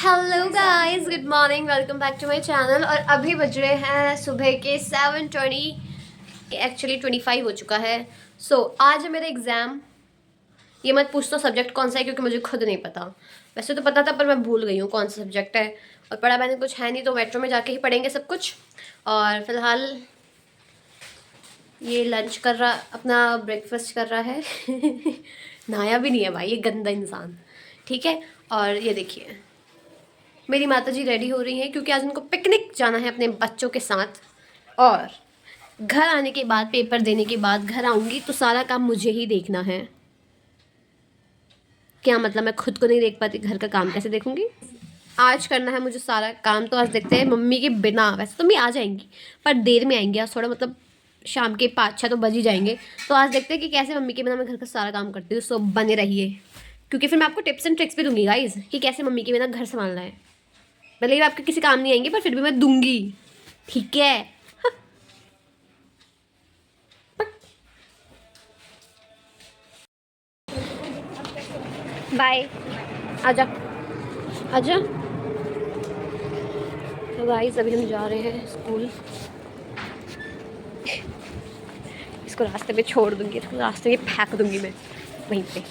Hello guys, good morning, welcome back to my channel. और अभी बज रहे हैं सुबह के 7:20, एक्चुअली 25 हो चुका है। आज है मेरा एग्ज़ाम। ये मत पूछना सब्जेक्ट कौन सा है, क्योंकि मुझे खुद नहीं पता। वैसे तो पता था, पर मैं भूल गई हूँ कौन सा सब्जेक्ट है। और पढ़ा मैंने कुछ है नहीं, तो मेट्रो में जाके ही पढ़ेंगे सब कुछ। और फिलहाल ये लंच कर रहा, अपना ब्रेकफास्ट कर रहा है। नहाया भी नहीं है भाई, ये गंदा इंसान। ठीक है। और ये देखिए, मेरी माताजी रेडी हो रही हैं, क्योंकि आज उनको पिकनिक जाना है अपने बच्चों के साथ। और घर आने के बाद, पेपर देने के बाद घर आऊँगी तो सारा काम मुझे ही देखना है। क्या मतलब, मैं खुद को नहीं देख पाती, घर का काम कैसे देखूँगी। आज करना है मुझे सारा काम। तो आज देखते हैं मम्मी के बिना। वैसे तो मम्मी आ जाएंगी, पर देर में आएंगी आज, थोड़ा मतलब शाम के 5-6 तो बज ही जाएंगे। तो आज देखते हैं कि कैसे मम्मी के बिना मैं घर का सारा काम करती हूँ। सो बने रहिए, क्योंकि फिर मैं आपको टिप्स एंड ट्रिक्स भी दूंगी गाइज, कि कैसे मम्मी के बिना घर संभालना है। भले ही आपके किसी काम नहीं आएंगे, पर फिर भी मैं दूंगी। ठीक है। बाय। आजा आजा। तो गाइस, अभी हम जा रहे हैं स्कूल। इसको रास्ते पे छोड़ दूंगी, इसको रास्ते में फेंक दूंगी मैं वहीं पे।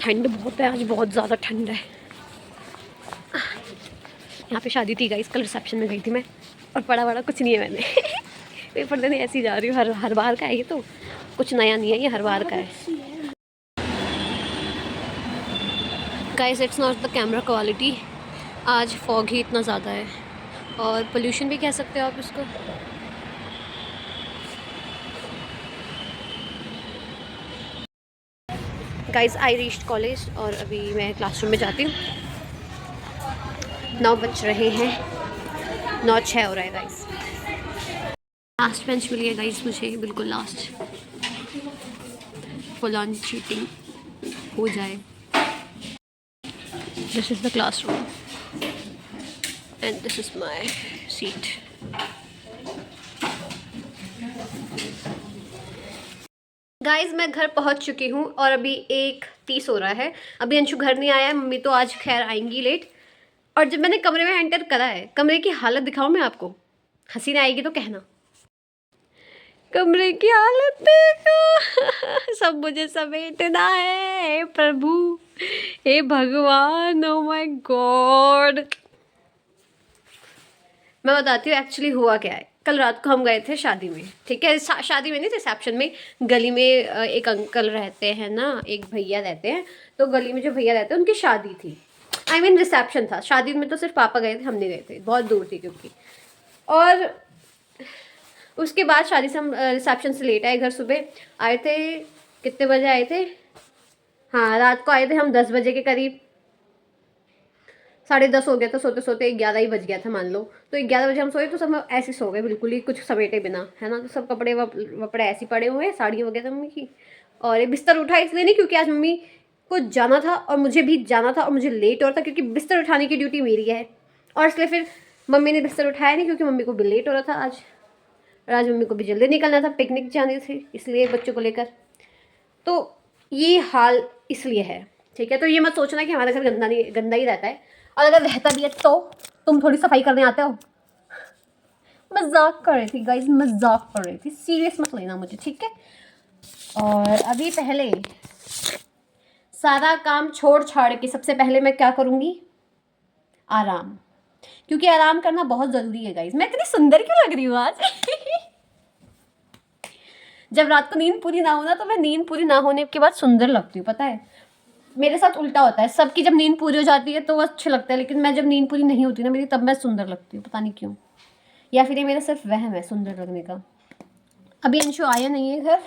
ठंड बहुत है आज, बहुत ज़्यादा ठंड है। यहाँ पे शादी थी गाइस, कल रिसेप्शन में गई थी मैं। और पढ़ा वड़ा कुछ नहीं है मैंने। पेपर देने ऐसे ही जा रही हूँ, हर हर बार का है ये तो। कुछ नया नहीं है, ये हर बार का है। Guys, it's not the camera quality. आज फॉग ही इतना ज़्यादा है, और पोल्यूशन भी कह सकते हो आप इसको। गाइस, आई रीच्ड कॉलेज, और अभी मैं क्लासरूम में जाती हूँ। 9 बज रहे हैं, 9:06 हो रहा है गाइस। लास्ट बेंच मिली है गाइस मुझे, बिल्कुल लास्ट। फुल ऑन चीटिंग हो जाए। This is the classroom and this is my seat. Guys, मैं घर पहुंच चुकी हूँ, और अभी 1:30 हो रहा है। अभी अंशु घर नहीं आया है, मम्मी तो आज खैर आएंगी लेट। और जब मैंने कमरे में एंटर करा है, कमरे की हालत दिखाऊं मैं आपको? हंसी ना आएगी तो कहना। कमरे की हालत देखो। सब मुझे समेटना है, हे प्रभु, हे भगवान, ओ माय गॉड। मैं बताती हूँ एक्चुअली हुआ क्या है। कल रात को हम गए थे शादी में, ठीक है। शादी में नहीं, रिसेप्शन में। गली में एक अंकल रहते हैं ना, एक भैया रहते हैं। तो गली में जो भैया रहते हैं, उनकी शादी थी। आई मीन रिसेप्शन था। शादी में तो सिर्फ पापा गए थे, हम नहीं गए थे, बहुत दूर थी क्योंकि। और उसके बाद शादी से हम रिसेप्शन से लेट आए घर। सुबह आए थे, कितने बजे आए थे? हाँ, रात को आए थे हम 10 बजे के करीब। 10:30 हो गया था सोते सोते, 11 ही बज गया था मान लो। तो 11 बजे हम सोए, तो सब ऐसे सो गए बिल्कुल ही, कुछ समेटे बिना, है ना। तो सब कपड़े वपड़े ऐसे पड़े हुए हैं, साड़ी वगैरह मम्मी की। और ये बिस्तर उठा इसलिए नहीं, क्योंकि आज मम्मी को जाना था और मुझे भी जाना था, और मुझे लेट हो रहा था, क्योंकि बिस्तर उठाने की ड्यूटी मेरी है। और इसलिए फिर मम्मी ने बिस्तर उठाया नहीं, क्योंकि मम्मी को भी लेट हो रहा था आज। और आज मम्मी को भी जल्दी निकलना था, पिकनिक जाने थे इसलिए, बच्चों को लेकर। तो ये हाल इसलिए है, ठीक है। तो ये मत सोचना कि हमारा घर गंदा नहीं, गंदा ही रहता है। और अगर रहता भी है तो तुम थोड़ी सफाई करने आते हो। मजाक कर रही थी गाइस, मजाक कर रही थी, सीरियस मत लेना मुझे, ठीक है। और अभी पहले सारा काम छोड़ छाड़ के सबसे पहले मैं क्या करूँगी? आराम। क्योंकि आराम करना बहुत ज़रूरी है गाइस। मैं इतनी सुंदर क्यों लग रही हूँ आज? जब रात को नींद पूरी ना हो ना, तो मैं नींद पूरी ना होने के बाद सुंदर लगती हूँ, पता है। मेरे साथ उल्टा होता है, सबकी जब नींद पूरी हो जाती है तो वो अच्छे लगता है, लेकिन मैं जब नींद पूरी नहीं होती ना मेरी, तब मैं सुंदर लगती हूँ, पता नहीं क्यों। या फिर ये मेरा सिर्फ वहम है सुंदर लगने का। अभी अंशु आया नहीं है घर,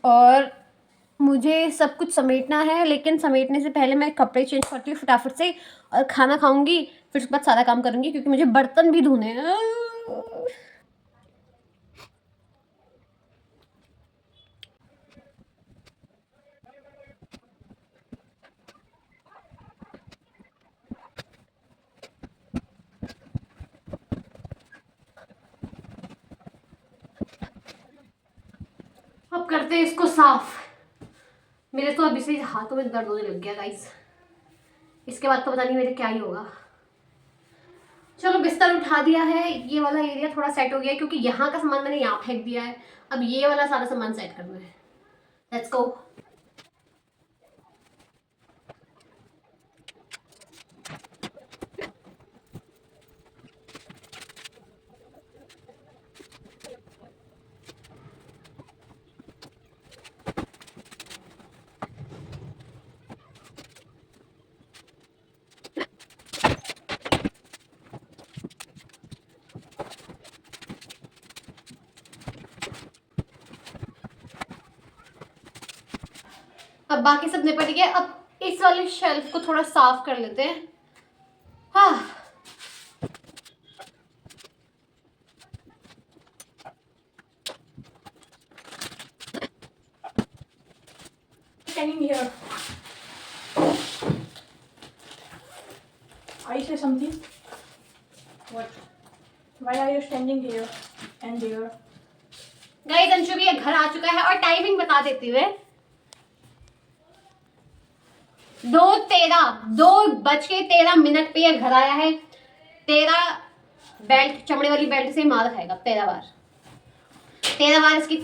और मुझे सब कुछ समेटना है। लेकिन समेटने से पहले मैं कपड़े चेंज करती हूँ फटाफट से, और खाना खाऊंगी, फिर उसके बाद सारा काम करूँगी, क्योंकि मुझे बर्तन भी धोने हैं। अब करते हैं इसको साफ। मेरे तो अभी से हाथों में दर्द होने लग गया गाइस, इसके बाद तो पता नहीं मेरे क्या ही होगा। चलो बिस्तर उठा दिया है, ये वाला एरिया थोड़ा सेट हो गया है क्योंकि यहाँ का सामान मैंने यहाँ फेंक दिया है। अब ये वाला सारा सामान सेट करना है। Let's go. अब बाकी सब निपट गया। अब इस वाले शेल्फ को थोड़ा साफ कर लेते हैं। हाँ, Standing here. I say something. What? Why are you standing here and there? Guys Anshu भी घर आ चुका है और टाइमिंग बता देती हुए 2:13 पे ये घर आया है। 13 बेल्ट, चमड़े वाली बेल्ट से मार खाएगा 13 बार इसकी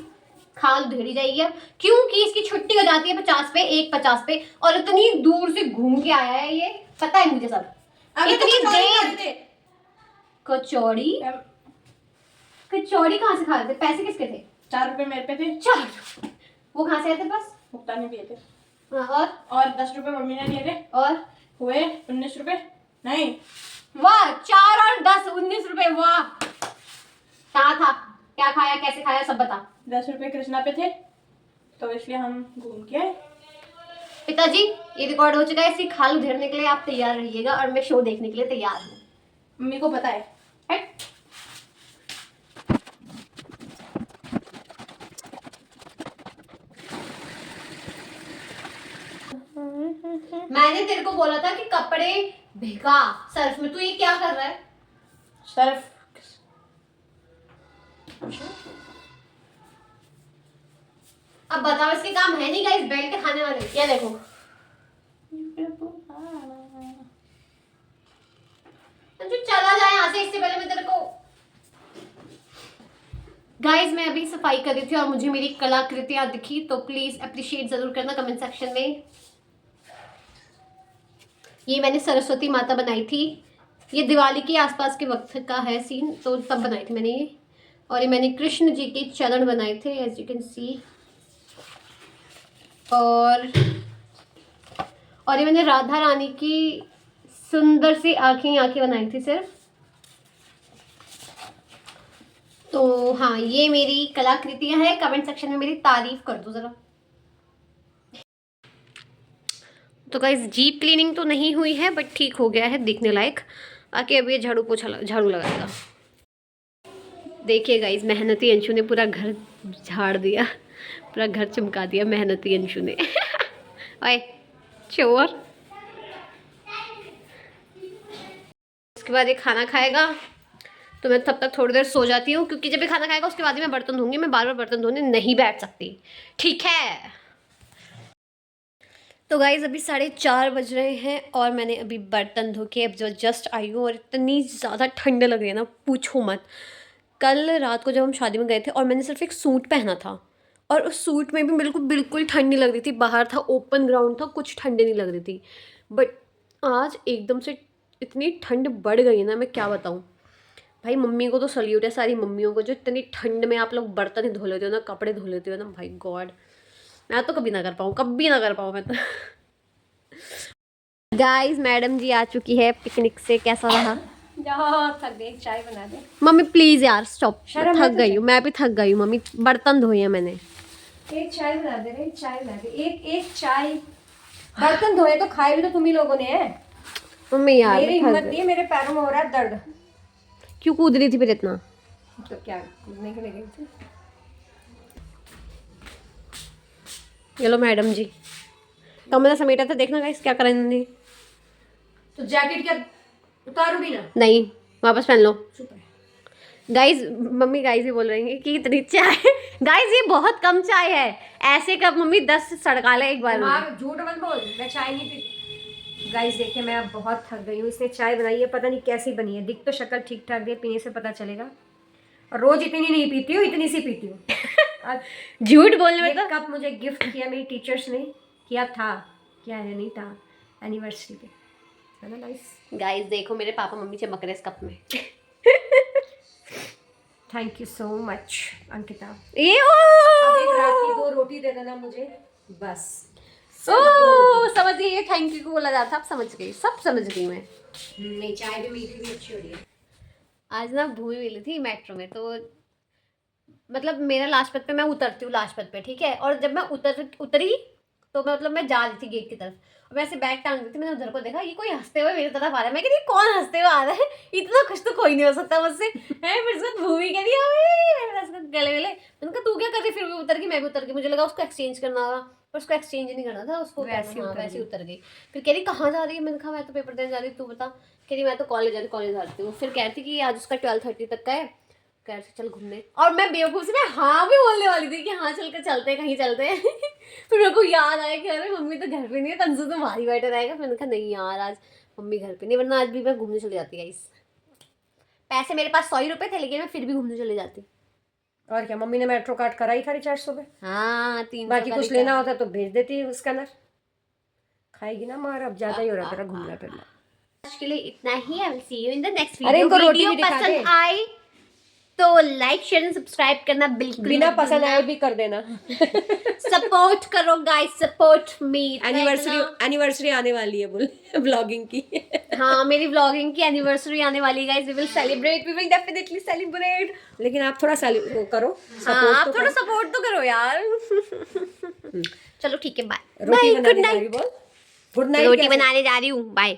खाल उधेड़ी जाएगी। अब क्योंकि इसकी छुट्टी हो जाती है 50 पे, 1:50 पे, और इतनी दूर से घूम के आया है ये, पता है मुझे सब। इतनी देर कचौड़ी कचौड़ी कहाँ से खा रहे थे? पैसे किसके थे? 4 रुपए मेरे पे थे। 4 वो कहाँ से आए थे? बस भुगतान दिए थे। और 10 रुपए मम्मी ने दिए थे और हुए 19 रुपए। नहीं, वाह, 4 और 10 19 रुपए। वाह, कहाँ था, क्या खाया, कैसे खाया, सब बता। 10 रुपए कृष्णा पे थे तो इसलिए हम घूम के आए। पिताजी ये रिकॉर्ड हो चुका है, इसकी खाल उधेड़ने के लिए आप तैयार रहिएगा और मैं शो देखने के लिए तैयार हूँ। मम्मी को पता है। मैंने तेरे को बोला था कि कपड़े भिगा सर्फ में, तू ये क्या कर रहा है? सर्फ अब बताओ, इसके काम है नहीं गाइस, बैठ के खाने वाले। क्या देखो, जो चला जाए यहाँ से, इससे पहले मैं तेरे को। गाइस मैं अभी सफाई कर रही थी और मुझे मेरी कलाकृतियां दिखी, तो प्लीज अप्रिशिएट जरूर करना कमेंट सेक्शन में। ये मैंने सरस्वती माता बनाई थी, ये दिवाली के आसपास के वक्त का है सीन, तो तब बनाई थी मैंने ये। और ये मैंने कृष्ण जी के चरण बनाए थे, एज यू कैन सी। और ये मैंने राधा रानी की सुंदर सी आंखें बनाई थी सिर्फ। तो हाँ, ये मेरी कलाकृतियां हैं। कमेंट सेक्शन में मेरी तारीफ कर दो जरा। तो गाइस जीप क्लीनिंग तो नहीं हुई है, बट ठीक हो गया है देखने लायक। बाकी अब ये झाड़ू लगाएगा। देखिए गाइस, मेहनती अंशु ने पूरा घर झाड़ दिया, पूरा घर चमका दिया मेहनती अंशु ने। ओए चोर। उसके बाद ये खाना खाएगा तो मैं तब तक थोड़ी देर सो जाती हूँ, क्योंकि जब ये खाना खाएगा उसके बाद ही मैं बर्तन धोंगी। मैं बार बार बर्तन धोने नहीं बैठ सकती, ठीक है? तो गाइज़ अभी 4:30 बज रहे हैं और मैंने अभी बर्तन धो के अब जो जस्ट आई हूँ, और इतनी ज़्यादा ठंड लग रही है ना, पूछो मत। कल रात को जब हम शादी में गए थे और मैंने सिर्फ एक सूट पहना था, और उस सूट में भी बिल्कुल ठंड नहीं लग रही थी। बाहर था, ओपन ग्राउंड था, कुछ ठंड नहीं लग रही थी। बट आज एकदम से इतनी ठंड बढ़ गई है ना, मैं क्या बताऊँ भाई। मम्मी को तो सल्यूट है, सारी मम्मियों को, जो इतनी ठंड में आप लोग बर्तन ही धो लेते हो ना, कपड़े धो लेते हो ना। भाई गॉड, मैं तो कभी ना कर पाऊँ मैं तो। गाइस मैडम जी आ चुकी है पिकनिक से, कैसा रहा? थक गई, चाय बना दे मम्मी प्लीज यार स्टॉप, थक गई तुझे? हूँ, मैं भी थक गई हूँ मम्मी, बर्तन धोए हैं मैंने। एक चाय बना दे रे, चाय बना दे, एक चाय। बर्तन धोए तो खाए भी तो तुम ही लोगों ने है। मम्मी यार मेरी मैं थक हिम्मत गई। नहीं है, मेरे पैरों में हो रहा है दर्द। क्यों कूद रही थी फिर इतना? तो क्या कूदने के लिए गई थी? चलो मैडम जी, कमरा समेटा था, देखना गाइस क्या करा इन्होंने। तो जैकेट क्या उतारू भी ना? नहीं, वापस पहन लो। चुप है। गाइस मम्मी गाइस ही बोल रही है कि इतनी चाय। गाइस ये बहुत कम चाय है, ऐसे कब मम्मी 10 सड़का ले एक बार में। झूठ मत बोल, मैं चाय नहीं पीती। गाइस देखिए मैं अब बहुत थक गई हूँ। इसने चाय बनाई है, पता नहीं कैसी बनी है। दिख तो शक्ल ठीक ठाक है, पीने से पता चलेगा। और रोज इतनी नहीं पीती हूँ, इतनी सी पीती हूँ। अब झूठ बोलने में ये तो कप मुझे गिफ्ट किया मेरी टीचर्स ने, किया था, क्या है नहीं था, एनिवर्सरी पे, है ना गाइस। गाइस देखो मेरे पापा मम्मी चमक रहे इस कप में। Thank you so much Ankita. ये अब एक रात की 2 रोटी दे देना मुझे बस। ओ समझ गई, ये थैंक यू को बोला जाता, अब समझ गई, सब समझ गई मैं। नहीं, चाय भी मीठी भी अच्छी हो रही है। आज ना भूमि मिली थी मेट्रो में, तो मतलब मेरा लाजपत पे, मैं उतरती हूँ लाजपत पे, ठीक है, और जब मैं उतरी तो मैं मतलब मैं जा रही थी गेट की तरफ, और मैं ऐसे बैग टांग रही थी, मैंने उधर को देखा, ये कोई हंसते हुए मेरी तरफ आ रहा है। मैं कहती कौन हंसते हुए आ रहा है, इतना खुश तो कोई नहीं हो सकता मुझसे है। फिर उसके बाद भूमि कह रही गले गले, मैंने कहा तू क्या कर रही, फिर भी उतर गई, मैं भी उतर गई, मुझे लगा उसको एक्सचेंज करना होगा, पर उसको एक्सचेंज नहीं करना था, उसको वैसे उतर गई। फिर कह रही कहाँ जा रही है, मैंने कहा मैं तो पेपर देने जा रही, तू बता। कह रही मैं तो कॉलेज जाती हूँ। फिर कह रही थी कि आज उसका 12:30 तक का है, कह रहे चल घूमने, और मैं बेवकूफ़ से मैं हाँ भी बोलने वाली थी कि हाँ चल कर चलते हैं, कहीं चलते हैं। फिर मेरे को याद आया कि अरे मम्मी तो घर पे नहीं है, तंजू तो बाहर ही बैठे रहेगा। मैंने कहा नहीं यार आज मम्मी घर पे नहीं, वरना आज भी मैं घूमने चली जाती गाइस। पैसे मेरे पास 100 रुपए थे, लेकिन मैं फिर भी घूमने चली जाती। और क्या, मम्मी ने मेट्रो कार्ड कराई 450 में। हाँ 300 बाकी कुछ लेना होता तो भेज देती है स्कैनर। खाएगी ना मार, अब ज्यादा ही हो रहा तेरा घूमना फिरना। आज के लिए इतना ही, I will see you in the next अरे वीडियो। इनको रोटी वीडियो भी दिखा दे। पसंद आई तो लाइक शेयर एंड सब्सक्राइब करना बिल्कुल बिना मत पसंद भूलना। आए भी कर देना। सपोर्ट करो गाइस, सपोर्ट मी। एनिवर्सरी आने वाली है बोल ब्लॉगिंग की। हाँ मेरी व्लॉगिंग की एनिवर्सरी आने वाली है guys, we will definitely celebrate. लेकिन आप थोड़ा वो करो, हाँ सपोर्ट आप तो थोड़ा करो। सपोर्ट तो करो यार। चलो ठीक है, बाय रोटी बाय, बनाने गुड जा रही नाइट। बोल। Good night. रोटी बनाने जा रही हूँ, बाय।